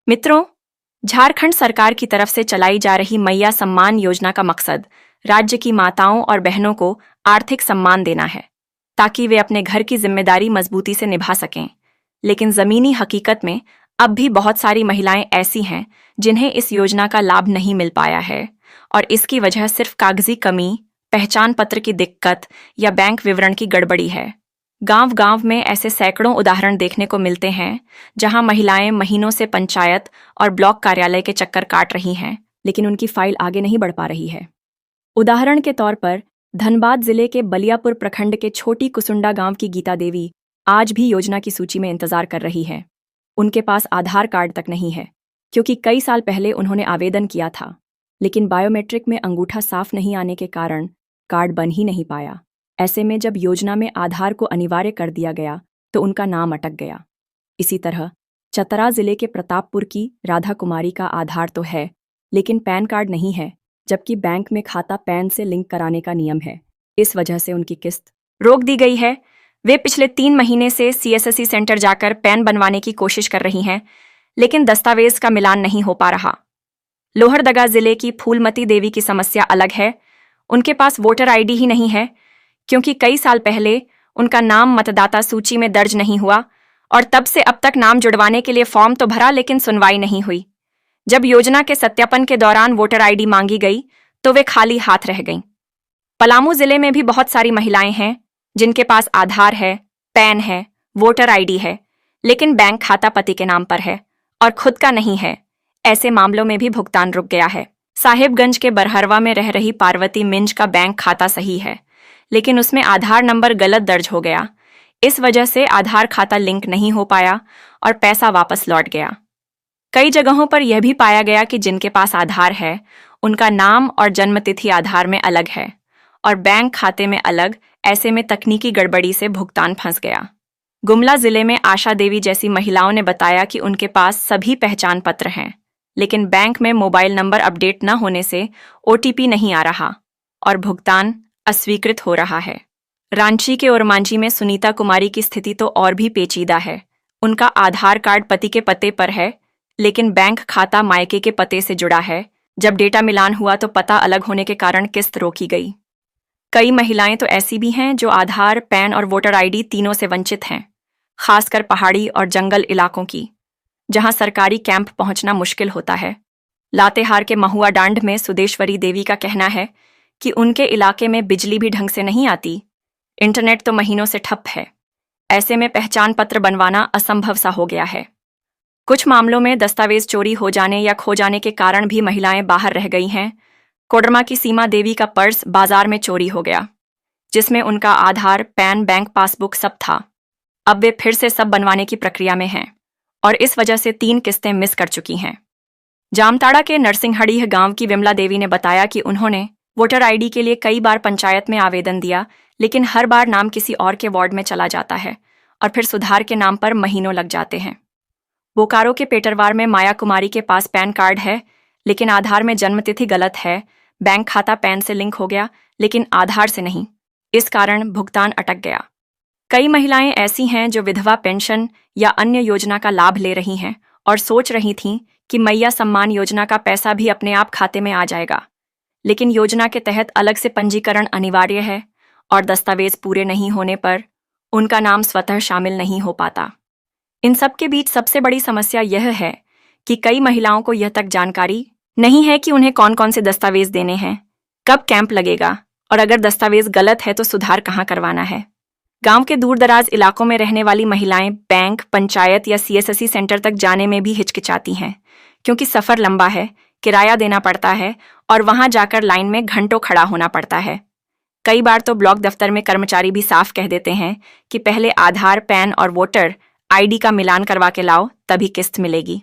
मित्रों, झारखंड सरकार की तरफ से चलाई जा रही मैया सम्मान योजना का मकसद राज्य की माताओं और बहनों को आर्थिक सम्मान देना है, ताकि वे अपने घर की जिम्मेदारी मजबूती से निभा सकें। लेकिन जमीनी हकीकत में अब भी बहुत सारी महिलाएं ऐसी हैं जिन्हें इस योजना का लाभ नहीं मिल पाया है, और इसकी वजह सिर्फ कागजी कमी, पहचान पत्र की दिक्कत या बैंक विवरण की गड़बड़ी है। गांव-गांव में ऐसे सैकड़ों उदाहरण देखने को मिलते हैं, जहां महिलाएं महीनों से पंचायत और ब्लॉक कार्यालय के चक्कर काट रही हैं, लेकिन उनकी फाइल आगे नहीं बढ़ पा रही है। उदाहरण के तौर पर धनबाद जिले के बलियापुर प्रखंड के छोटी कुसुंडा गांव की गीता देवी आज भी योजना की सूची में इंतजार कर रही है। उनके पास आधार कार्ड तक नहीं है, क्योंकि कई साल पहले उन्होंने आवेदन किया था, लेकिन बायोमेट्रिक में अंगूठा साफ नहीं आने के कारण कार्ड बन ही नहीं पाया। ऐसे में जब योजना में आधार को अनिवार्य कर दिया गया तो उनका नाम अटक गया। इसी तरह चतरा जिले के प्रतापपुर की राधा कुमारी का आधार तो है, लेकिन पैन कार्ड नहीं है, जबकि बैंक में खाता पैन से लिंक कराने का नियम है। इस वजह से उनकी किस्त रोक दी गई है। वे पिछले 3 महीने से CSSC सेंटर जाकर पैन बनवाने की कोशिश कर रही हैं, लेकिन दस्तावेज का मिलान नहीं हो पा रहा। लोहरदगा जिले की फूलमती देवी की समस्या अलग है। उनके पास वोटर ID ही नहीं है, क्योंकि कई साल पहले उनका नाम मतदाता सूची में दर्ज नहीं हुआ, और तब से अब तक नाम जुड़वाने के लिए फॉर्म तो भरा, लेकिन सुनवाई नहीं हुई। जब योजना के सत्यापन के दौरान वोटर ID मांगी गई तो वे खाली हाथ रह गईं। पलामू जिले में भी बहुत सारी महिलाएं हैं जिनके पास आधार है, पैन है, वोटर ID है, लेकिन बैंक खाता पति के नाम पर है और खुद का नहीं है। ऐसे मामलों में भी भुगतान रुक गया है। साहिबगंज के बरहरवा में रह रही पार्वती मिंज का बैंक खाता सही है, लेकिन उसमें आधार नंबर गलत दर्ज हो गया। इस वजह से आधार खाता लिंक नहीं हो पाया और पैसा वापस लौट गया। कई जगहों पर यह भी पाया गया कि जिनके पास आधार है, उनका नाम और जन्मतिथि आधार में अलग है और बैंक खाते में अलग। ऐसे में तकनीकी गड़बड़ी से भुगतान फंस गया। गुमला जिले में आशा देवी जैसी महिलाओं ने बताया कि उनके पास सभी पहचान पत्र हैं, लेकिन बैंक में मोबाइल नंबर अपडेट न होने से OTP नहीं आ रहा और भुगतान अस्वीकृत हो रहा है। रांची के ओरमांझी में सुनीता कुमारी की स्थिति तो और भी पेचीदा है। उनका आधार कार्ड पति के पते पर है, लेकिन बैंक खाता मायके के पते से जुड़ा है। जब डेटा मिलान हुआ तो पता अलग होने के कारण किस्त रोकी गई। कई महिलाएं तो ऐसी भी हैं जो आधार, पैन और वोटर ID तीनों से वंचित हैं, खासकर पहाड़ी और जंगल इलाकों की, जहां सरकारी कैंप पहुंचना मुश्किल होता है। लातेहार के महुआ डांड में सुदेश्वरी देवी का कहना है कि उनके इलाके में बिजली भी ढंग से नहीं आती, इंटरनेट तो महीनों से ठप है। ऐसे में पहचान पत्र बनवाना असंभव सा हो गया है। कुछ मामलों में दस्तावेज चोरी हो जाने या खो जाने के कारण भी महिलाएं बाहर रह गई हैं। कोडरमा की सीमा देवी का पर्स बाजार में चोरी हो गया, जिसमें उनका आधार, पैन, बैंक पासबुक सब था। अब वे फिर से सब बनवाने की प्रक्रिया में हैं और इस वजह से 3 किस्तें मिस कर चुकी हैं। जामताड़ा के नरसिंहड़ीह गांव की विमला देवी ने बताया कि उन्होंने वोटर ID के लिए कई बार पंचायत में आवेदन दिया, लेकिन हर बार नाम किसी और के वार्ड में चला जाता है और फिर सुधार के नाम पर महीनों लग जाते हैं। बोकारो के पेटरवार में माया कुमारी के पास पैन कार्ड है, लेकिन आधार में जन्मतिथि गलत है। बैंक खाता पैन से लिंक हो गया, लेकिन आधार से नहीं। इस कारण भुगतान अटक गया। कई महिलाएं ऐसी हैं जो विधवा पेंशन या अन्य योजना का लाभ ले रही हैं और सोच रही थीं कि मैया सम्मान योजना का पैसा भी अपने आप खाते में आ जाएगा, लेकिन योजना के तहत अलग से पंजीकरण अनिवार्य है और दस्तावेज पूरे नहीं होने पर उनका नाम स्वतः शामिल नहीं हो पाता। इन सब के बीच सबसे बड़ी समस्या यह है कि कई महिलाओं को यह तक जानकारी नहीं है कि उन्हें कौन कौन से दस्तावेज देने हैं, कब कैंप लगेगा और अगर दस्तावेज गलत है तो सुधार कहाँ करवाना है। गांव के दूरदराज इलाकों में रहने वाली महिलाएं बैंक, पंचायत या CSSC सेंटर तक जाने में भी हिचकिचाती हैं, क्योंकि सफ़र लंबा है, किराया देना पड़ता है और वहां जाकर लाइन में घंटों खड़ा होना पड़ता है। कई बार तो ब्लॉक दफ्तर में कर्मचारी भी साफ कह देते हैं कि पहले आधार, पैन और वोटर ID का मिलान करवा के लाओ, तभी किस्त मिलेगी।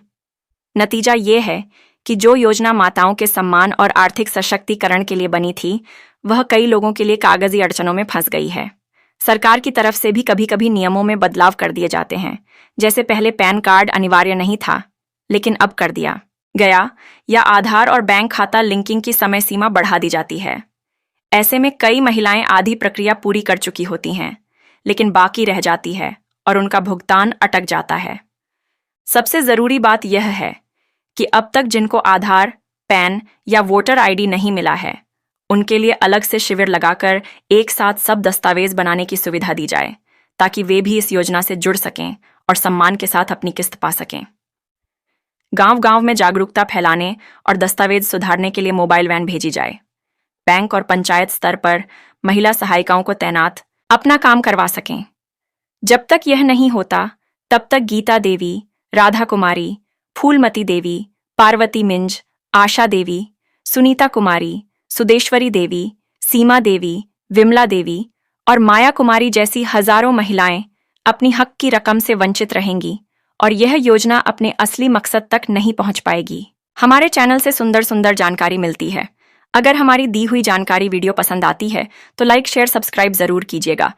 नतीजा ये है कि जो योजना माताओं के सम्मान और आर्थिक सशक्तिकरण के लिए बनी थी, वह कई लोगों के लिए कागजी अड़चनों में फंस गई है। सरकार की तरफ से भी कभी कभी नियमों में बदलाव कर दिए जाते हैं, जैसे पहले पैन कार्ड अनिवार्य नहीं था, लेकिन अब कर दिया गया, या आधार और बैंक खाता लिंकिंग की समय सीमा बढ़ा दी जाती है। ऐसे में कई महिलाएं आधी प्रक्रिया पूरी कर चुकी होती हैं, लेकिन बाकी रह जाती है और उनका भुगतान अटक जाता है। सबसे जरूरी बात यह है कि अब तक जिनको आधार, पैन या वोटर आईडी नहीं मिला है, उनके लिए अलग से शिविर लगाकर एक साथ सब दस्तावेज बनाने की सुविधा दी जाए, ताकि वे भी इस योजना से जुड़ सकें और सम्मान के साथ अपनी किस्त पा सकें। गांव-गांव में जागरूकता फैलाने और दस्तावेज सुधारने के लिए मोबाइल वैन भेजी जाए। बैंक और पंचायत स्तर पर महिला सहायिकाओं को तैनात अपना काम करवा सकें। जब तक यह नहीं होता, तब तक गीता देवी, राधा कुमारी, फूलमती देवी, पार्वती मिंज, आशा देवी, सुनीता कुमारी, सुदेश्वरी देवी, सीमा देवी, विमला देवी और माया कुमारी जैसी हजारों महिलाएं अपनी हक की रकम से वंचित रहेंगी और यह योजना अपने असली मकसद तक नहीं पहुंच पाएगी। हमारे चैनल से सुंदर सुंदर जानकारी मिलती है। अगर हमारी दी हुई जानकारी वीडियो पसंद आती है तो लाइक, शेयर, सब्सक्राइब जरूर कीजिएगा।